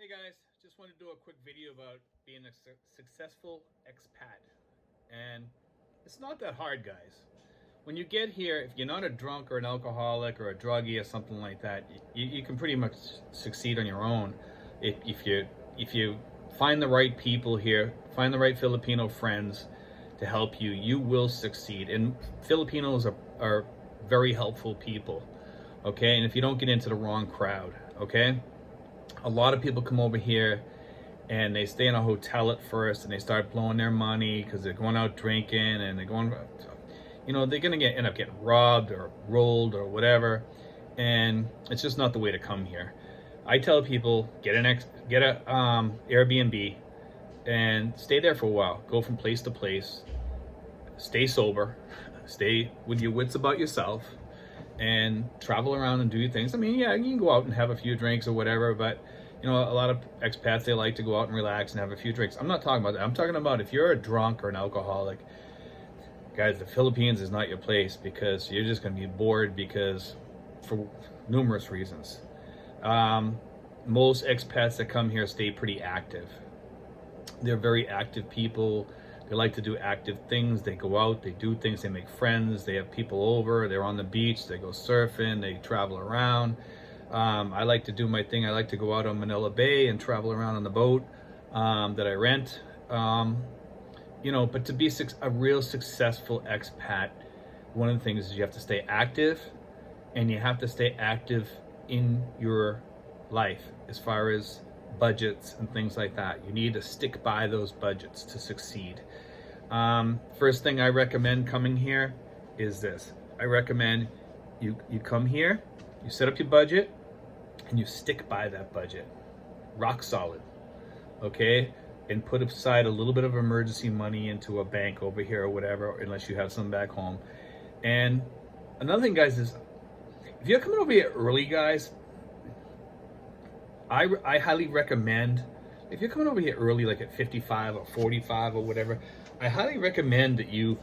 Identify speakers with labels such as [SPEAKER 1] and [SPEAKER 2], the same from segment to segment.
[SPEAKER 1] Hey guys, just wanted to do a quick video about being a successful expat. And it's not that hard, guys. When you get here, if you're not a drunk or an alcoholic or a druggie or something like that, you can pretty much succeed on your own. If you find the right people here, find the right Filipino friends to help you, you will succeed. And Filipinos are very helpful people, okay? And if you don't get into the wrong crowd, okay? A lot of people come over here and they stay in a hotel at first and they start blowing their money because they're going out drinking and they're going, they're gonna end up getting robbed or rolled or whatever, and it's just not the way to come here. I tell people get a Airbnb and stay there for a while. Go from place to place. Stay sober. Stay with your wits about yourself and travel around and do your things. I mean, yeah, you can go out and have a few drinks or whatever, but a lot of expats, they like to go out and relax and have a few drinks. I'm not talking about that. I'm talking about if you're a drunk or an alcoholic, guys, the Philippines is not your place, because you're just going to be bored, because for numerous reasons. Most expats that come here stay pretty active. They're very active people. They like to do active things. They go out, they do things, they make friends, they have people over, they're on the beach, they go surfing, they travel around. I like to do my thing. I like to go out on Manila Bay and travel around on the boat that I rent. But to be a real successful expat, one of the things is you have to stay active, and you have to stay active in your life as far as budgets and things like that. You need to stick by those budgets to succeed. First thing I recommend coming here is this. I recommend you come here, you set up your budget, and you stick by that budget. Rock solid, okay? And put aside a little bit of emergency money into a bank over here or whatever, unless you have some back home. And another thing, guys, is if you're coming over here early, guys, I highly recommend, if you're coming over here early, like at 55 or 45 or whatever, I highly recommend that you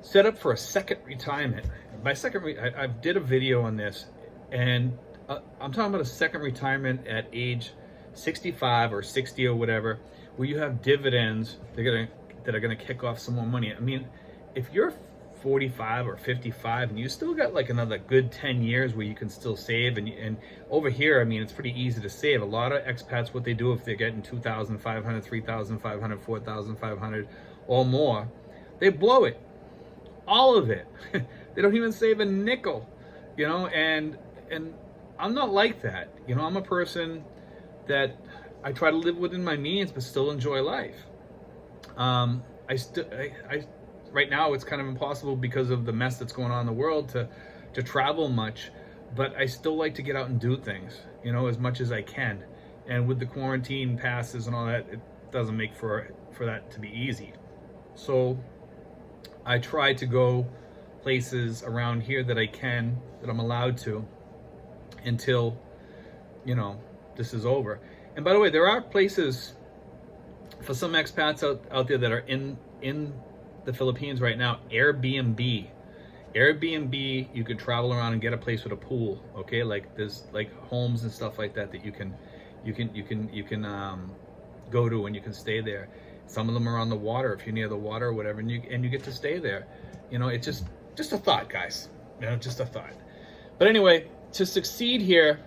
[SPEAKER 1] set up for a second retirement. By second, I did a video on this, and I'm talking about a second retirement at age 65 or 60 or whatever, where you have dividends that are gonna kick off some more money. I mean, if you're 45 or 55 and you still got like another good 10 years where you can still save, and over here, I mean, it's pretty easy to save. A lot of expats, what they do, if they're getting 2,500, 3,500, 4,500 or more, they blow it, all of it. They don't even save a nickel, and I'm not like that. I'm a person that I try to live within my means but still enjoy life. Right now it's kind of impossible because of the mess that's going on in the world to travel much, but I still like to get out and do things, as much as I can. And with the quarantine passes and all that, it doesn't make for that to be easy. So I try to go places around here that I'm allowed to, until this is over. And by the way, there are places for some expats out there that are in the Philippines right now. Airbnb, you can travel around and get a place with a pool, okay? Like there's like homes and stuff like that you can go to, and you can stay there. Some of them are on the water, if you're near the water or whatever, and you get to stay there. It's just a thought, guys. Just a thought. But anyway, to succeed here,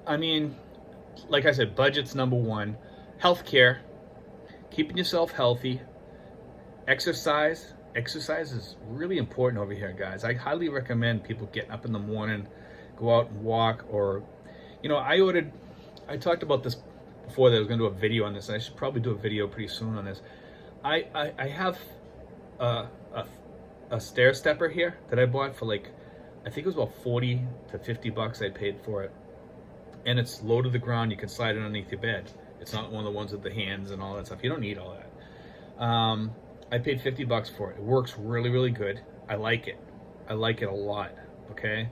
[SPEAKER 1] I mean, like I said, budget's number one. Healthcare, keeping yourself healthy. Exercise is really important over here, guys. I highly recommend people getting up in the morning, go out and walk. Or I talked about this before, that I was going to do a video on this, and I should probably do a video pretty soon on this. I have a stair stepper here that I bought for like, I think it was about 40 to 50 bucks I paid for it. And it's low to the ground. You can slide it underneath your bed. It's not one of the ones with the hands and all that stuff. You don't need all that. I paid 50 bucks for it. It works really, really good. I like it. I like it a lot, okay?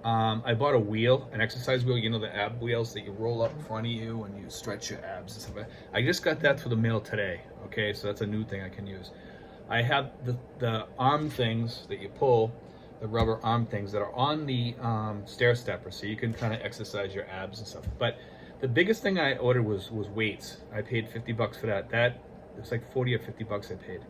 [SPEAKER 1] I bought a wheel, an exercise wheel, the ab wheels that you roll up in front of you and you stretch your abs and stuff. I just got that through the mail today, okay? So that's a new thing I can use. I have the arm things that you pull, the rubber arm things that are on the stair stepper, so you can kind of exercise your abs and stuff. But The biggest thing I ordered was weights. I paid $50 for that. It's like 40 or $50 I paid.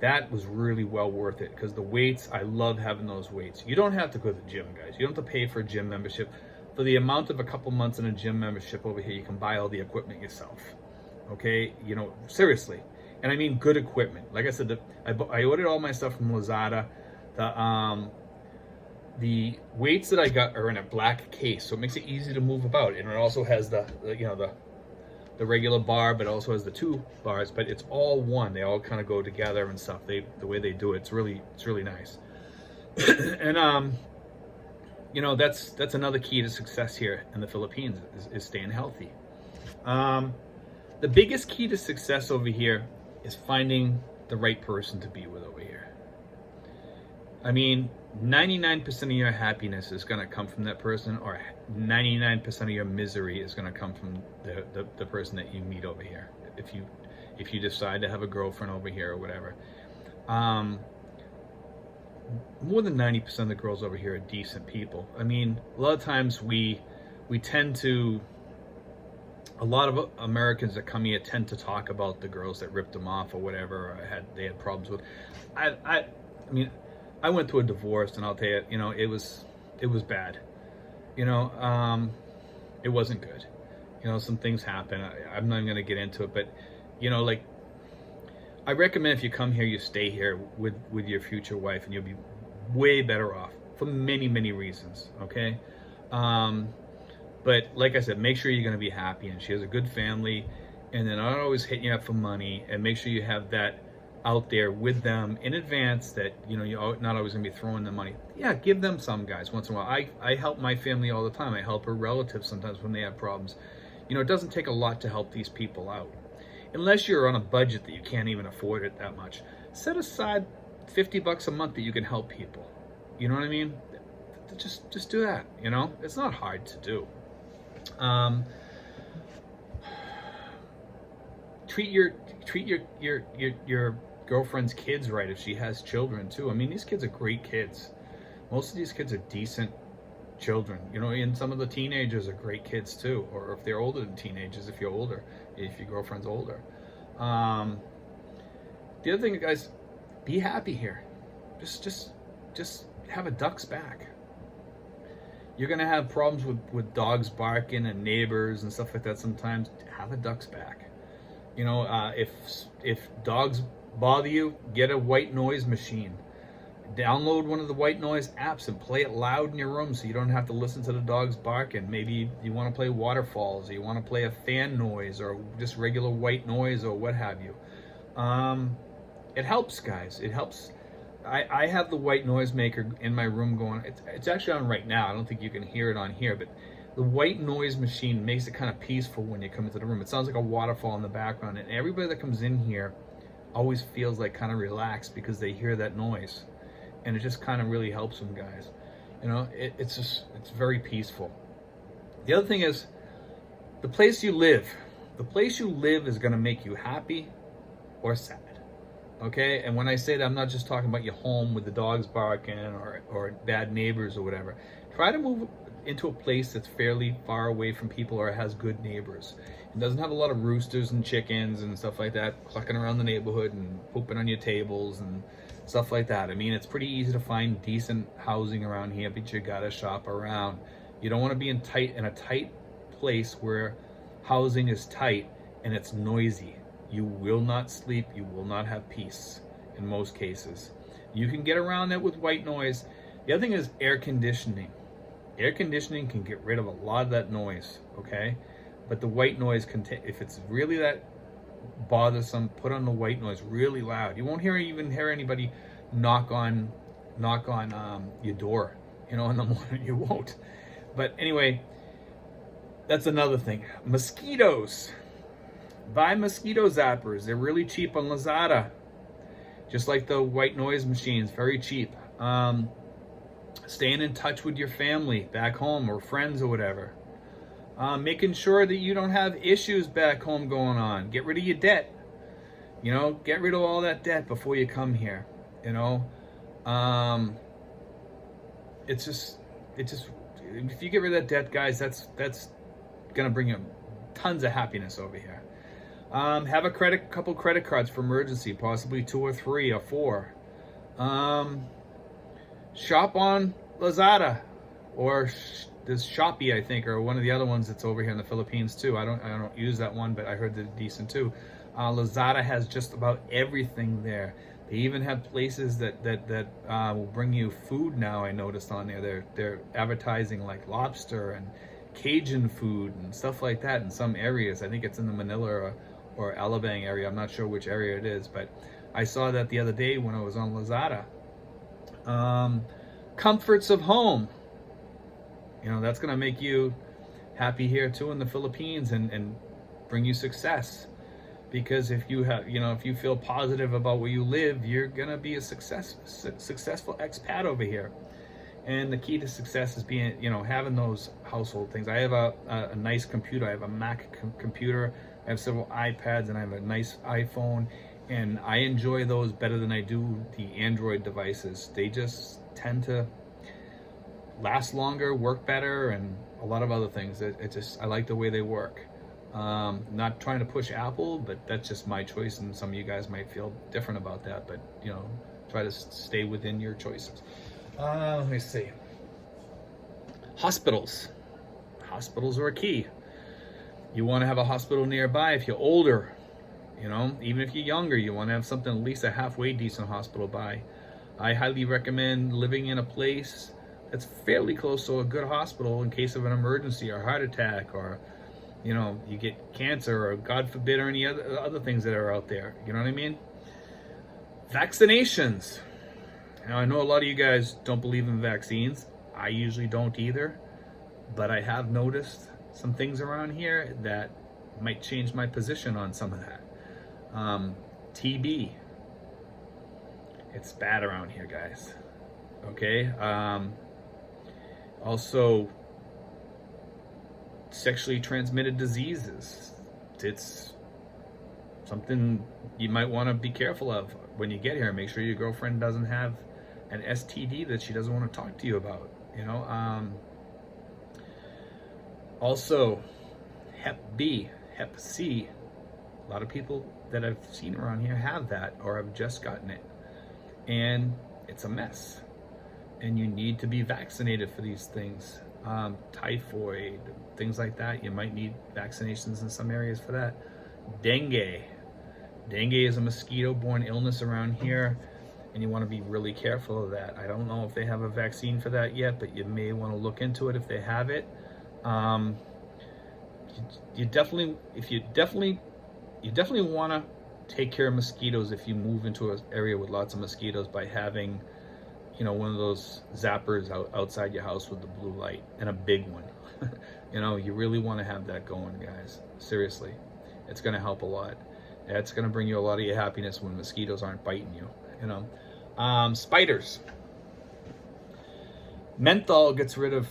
[SPEAKER 1] That was really well worth it because the weights, I love having those weights. You don't have to go to the gym, guys. You don't have to pay for a gym membership. For the amount of a couple months in a gym membership over here, you can buy all the equipment yourself. Okay, seriously. And I mean good equipment. Like I said, I ordered all my stuff from Lazada. The weights that I got are in a black case, so it makes it easy to move about. And it also has the regular bar, but it also has the 2 bars. But it's all one. They all kind of go together and stuff. The way they do it, it's really nice. And that's another key to success here in the Philippines is staying healthy. The biggest key to success over here is finding the right person to be with over here. I mean, 99% of your happiness is going to come from that person, or 99% of your misery is going to come from the person that you meet over here. If you decide to have a girlfriend over here or whatever, more than 90% of the girls over here are decent people. I mean, a lot of times we tend to. A lot of Americans that come here tend to talk about the girls that ripped them off or whatever, or they had problems with. I mean, I went through a divorce, and I'll tell you, it was bad. It wasn't good. Some things happen. I'm not even going to get into it, but like, I recommend if you come here, you stay here with your future wife, and you'll be way better off for many reasons. Okay. But like I said, make sure you're going to be happy, and she has a good family, and they're not always hitting you up for money, and make sure you have that out there with them in advance, that you're not always going to be throwing them money. Yeah, give them some, guys, once in a while. I help my family all the time. I help her relatives sometimes when they have problems. It doesn't take a lot to help these people out. Unless you're on a budget that you can't even afford it that much. Set aside $50 a month that you can help people. You know what I mean? Just do that, It's not hard to do. Treat your girlfriend's kids right if she has children too. I mean, these kids are great kids. Most of these kids are decent children, and some of the teenagers are great kids too, or if they're older than teenagers, if your girlfriend's older. The other thing, guys, be happy here. Just have a duck's back. You're gonna have problems with dogs barking and neighbors and stuff like that sometimes. Have a duck's back. If dogs bother you, get a white noise machine. Download one of the white noise apps and play it loud in your room so you don't have to listen to the dogs barking. Maybe you want to play waterfalls, or you want to play a fan noise, or just regular white noise, or what have you. It helps, guys. It helps. I have the white noise maker in my room going. It's actually on right now. I don't think you can hear it on here, but the white noise machine makes it kind of peaceful when you come into the room. It sounds like a waterfall in the background, and everybody that comes in here always feels like kind of relaxed because they hear that noise, and it just kind of really helps them, guys. It's very peaceful. The other thing is, the place you live is going to make you happy or sad. Okay, and when I say that, I'm not just talking about your home with the dogs barking or bad neighbors or whatever. Try to move into a place that's fairly far away from people or has good neighbors. It doesn't have a lot of roosters and chickens and stuff like that clucking around the neighborhood and pooping on your tables and stuff like that. I mean, it's pretty easy to find decent housing around here, but you gotta shop around. You don't want to be in a tight place where housing is tight and it's noisy. You will not sleep. You will not have peace in most cases. You can get around that with white noise. The other thing is air conditioning. Air conditioning can get rid of a lot of that noise, okay? But the white noise can if it's really that bothersome, put on the white noise really loud. You won't even hear anybody knock on your door, in the morning. You won't. But anyway, that's another thing. Mosquitoes. Buy mosquito zappers. They're really cheap on Lazada. Just like the white noise machines, very cheap. Staying in touch with your family back home or friends or whatever. Making sure that you don't have issues back home going on. Get rid of your debt. Get rid of all that debt before you come here. It's just if you get rid of that debt, guys, that's gonna bring you tons of happiness over here. Have a couple credit cards for emergency, possibly 2 or 3 or 4. Shop on Lazada, or there's Shopee, I think, or one of the other ones that's over here in the Philippines too. I don't use that one, but I heard they're decent too. Lazada has just about everything there. They even have places that will bring you food now. I noticed on there they're advertising like lobster and Cajun food and stuff like that in some areas. I think it's in the Manila or Alabang area. I'm not sure which area it is, but I saw that the other day when I was on Lazada. Comforts of home. You know, that's gonna make you happy here too in the Philippines and bring you success. Because if you have, you know, if you feel positive about where you live, you're gonna be a successful expat over here. And the key to success is being, you know, having those household things. I have a nice computer. I have a Mac computer. I have several iPads, and I have a nice iPhone. And I enjoy those better than I do the Android devices. They just tend to last longer, work better, and a lot of other things. I like the way they work. Not trying to push Apple, but that's just my choice, and some of you guys might feel different about that, but you know, try to stay within your choices. Let me see. Hospitals. Hospitals are a key. You want to have a hospital nearby if you're older, you know, even if you're younger, you want to have something, at least a halfway decent hospital by. I highly recommend living in a place that's fairly close to a good hospital in case of an emergency or heart attack, or you know, you get cancer, or God forbid, or any other things that are out there. You know what I mean? Vaccinations. Now, I know a lot of you guys don't believe in vaccines. I usually don't either. But I have noticed some things around here that might change my position on some of that. TB. It's bad around here, guys. Okay? Also, sexually transmitted diseases. It's something you might want to be careful of when you get here. Make sure your girlfriend doesn't have an STD that she doesn't want to talk to you about, you know. Also, Hep B, Hep C. A lot of people that I've seen around here have that or have just gotten it. And it's a mess. And you need to be vaccinated for these things. Typhoid, things like that. You might need vaccinations in some areas for that. Dengue. Dengue is a mosquito-borne illness around here, and you want to be really careful of that. I don't know if they have a vaccine for that yet, but you may want to look into it if they have it. You definitely want to take care of mosquitoes if you move into an area with lots of mosquitoes by having, you know, one of those zappers outside your house with the blue light, and a big one. You know, you really want to have that going, guys. Seriously, it's going to help a lot. It's going to bring you a lot of your happiness when mosquitoes aren't biting you, you know. Spiders. Menthol gets rid of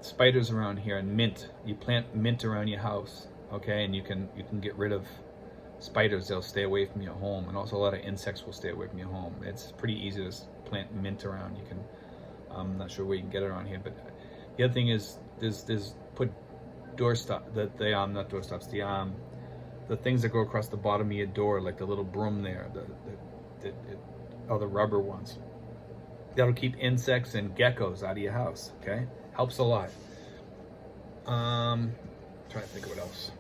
[SPEAKER 1] spiders around here, and mint. You plant mint around your house, okay, and you can get rid of spiders. They'll stay away from your home, and also a lot of insects will stay away from your home. It's pretty easy to plant mint around. You can, I'm not sure where you can get it around here, but the other thing is there's put doorstop, not doorstops, the things that go across the bottom of your door, like the little broom there, the rubber ones. That'll keep insects and geckos out of your house, okay? Helps a lot. Trying to think of what else.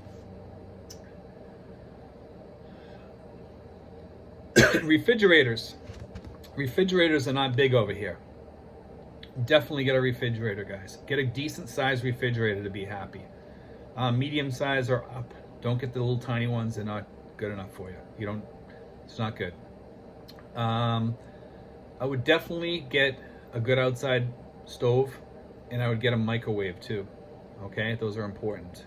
[SPEAKER 1] Refrigerators. Refrigerators are not big over here. Definitely get a refrigerator, guys. Get a decent sized refrigerator to be happy. Medium size or up. Don't get the little tiny ones. They're not good enough for you. It's not good. I would definitely get a good outside stove, and I would get a microwave too. Okay, those are important.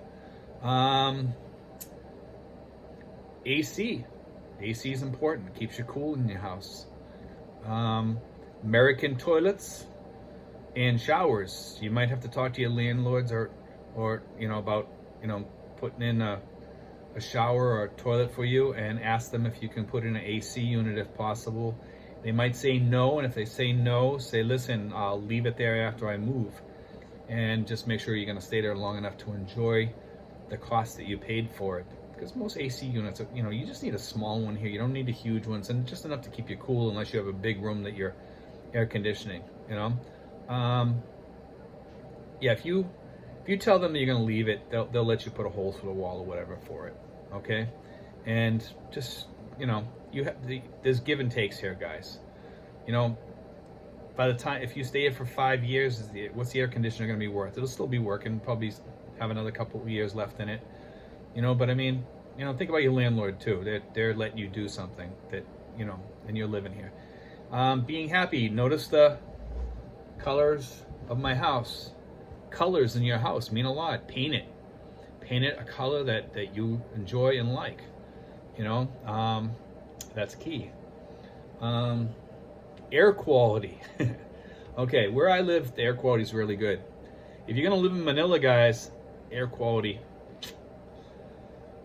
[SPEAKER 1] AC. AC is important. It keeps you cool in your house. American toilets and showers. You might have to talk to your landlords or you know, about, you know, putting in a shower or a toilet for you, and ask them if you can put in an AC unit if possible. They might say no, and if they say no, say, listen, I'll leave it there after I move. And just make sure you're going to stay there long enough to enjoy the cost that you paid for it. Because most AC units, you know, you just need a small one here. You don't need the huge ones, and just enough to keep you cool unless you have a big room that you're air conditioning, you know. Yeah, if you tell them that you're gonna leave it, they'll let you put a hole through the wall or whatever for it, okay? And just, you know, there's give and takes here, guys. You know, by the time, if you stay here for 5 years, what's the air conditioner gonna be worth? It'll still be working, probably have another couple of years left in it, you know. But I mean, you know, think about your landlord too. They're letting you do something that, you know, and you're living here. Being happy. Notice the colors of my house. Colors in your house mean a lot. Paint it. Paint it a color that you enjoy and like. You know, that's key. Air quality. Okay, where I live, the air quality is really good. If you're gonna live in Manila, guys, air quality,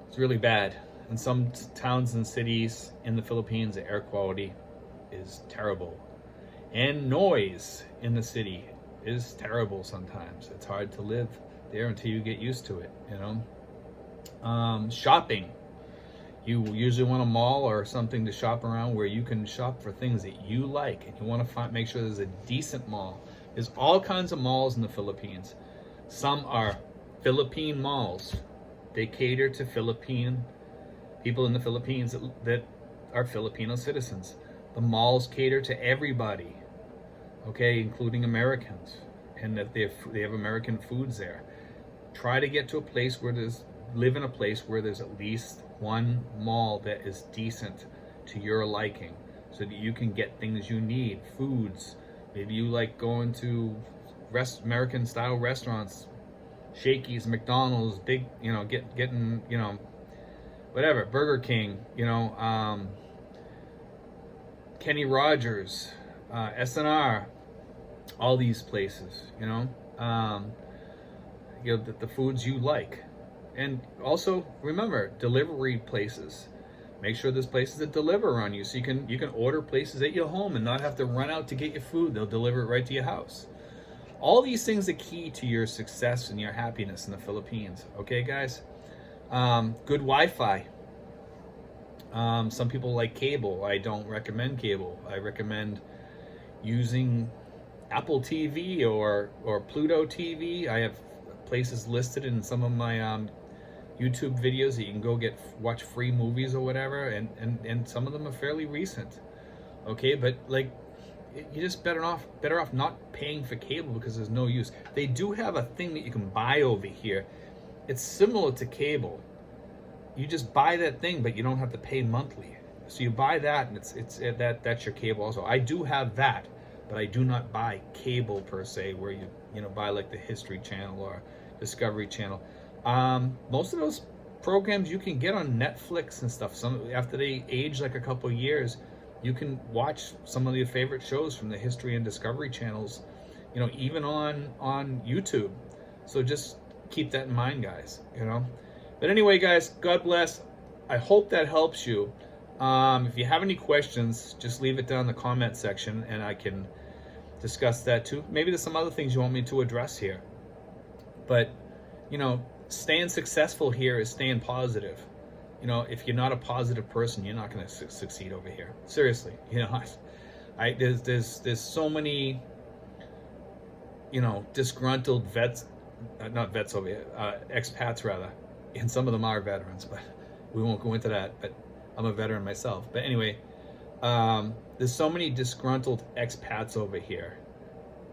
[SPEAKER 1] it's really bad. In some towns and cities in the Philippines, the air quality is terrible. And noise in the city is terrible sometimes. It's hard to live there until you get used to it, you know. Shopping. You usually want a mall or something to shop around where you can shop for things that you like, and you want to make sure there's a decent mall. There's all kinds of malls in the Philippines. Some are Philippine malls. They cater to Philippine people in the Philippines that are Filipino citizens. The malls cater to everybody, okay, including Americans, and that they have American foods there. Try to get to a place where live in a place where there's at least one mall that is decent to your liking, so that you can get things you need, foods. Maybe you like going to American style restaurants, Shakey's, McDonald's, big, you know, getting, you know, whatever, Burger King, you know, Kenny Rogers, SNR, all these places, you know, the foods you like. And also remember, delivery places. Make sure there's places that deliver on you, so you can order places at your home and not have to run out to get your food. They'll deliver it right to your house. All these things are key to your success and your happiness in the Philippines. Okay, guys? Good Wi-Fi. Some people like cable. I don't recommend cable. I recommend using Apple TV or Pluto TV. I have places listed in some of my YouTube videos that you can go watch free movies or whatever, and some of them are fairly recent. Okay, but like, you're just better off not paying for cable because there's no use. They do have a thing that you can buy over here. It's similar to cable. You just buy that thing, but you don't have to pay monthly. So you buy that, and that's your cable also. I do have that, but I do not buy cable per se, where you know, buy like the History Channel or Discovery Channel. Most of those programs you can get on Netflix and stuff. Some, after they age like a couple of years, you can watch some of your favorite shows from the History and Discovery channels, you know, even on YouTube. So just keep that in mind, guys, you know. But anyway, guys, God bless. I hope that helps you. If you have any questions, just leave it down in the comment section and I can discuss that too. Maybe there's some other things you want me to address here. But, you know, staying successful here is staying positive. You know, if you're not a positive person, you're not going to succeed over here. Seriously, you know, there's so many, you know, disgruntled vets, not vets over here, expats rather, and some of them are veterans, but we won't go into that. But I'm a veteran myself. But anyway, there's so many disgruntled expats over here,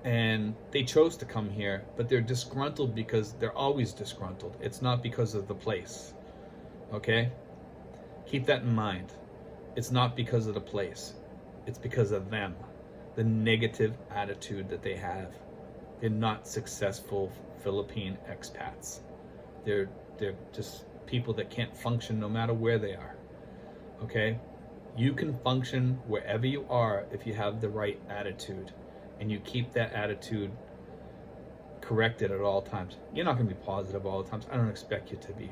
[SPEAKER 1] and they chose to come here, but they're disgruntled because they're always disgruntled. It's not because of the place. Okay? Keep that in mind. It's not because of the place. It's because of them. The negative attitude that they have. They're not successful Philippine expats. They're just people that can't function no matter where they are. Okay? You can function wherever you are if you have the right attitude and you keep that attitude corrected at all times. You're not going to be positive all the times. I don't expect you to be.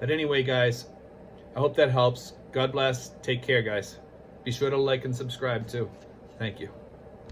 [SPEAKER 1] But anyway, guys, I hope that helps. God bless. Take care, guys. Be sure to like and subscribe too. Thank you.